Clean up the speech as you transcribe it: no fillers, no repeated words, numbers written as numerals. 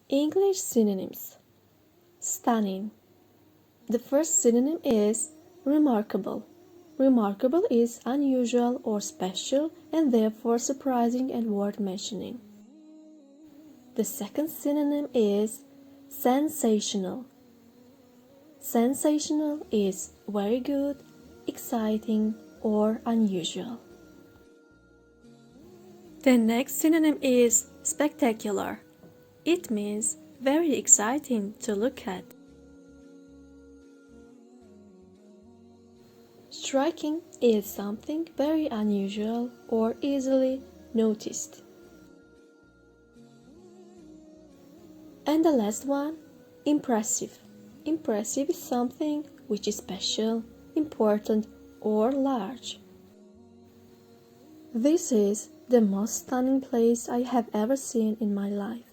English synonyms. Stunning. The first synonym is remarkable. Remarkable is unusual or special and therefore surprising and worth mentioning. The second synonym is sensational. Sensational is very good, exciting, or unusual. The next synonym is spectacular. It means very exciting to look at. Striking is something very unusual or easily noticed. And the last one, impressive. Impressive is something which is special, important, or large. This is the most stunning place I have ever seen in my life.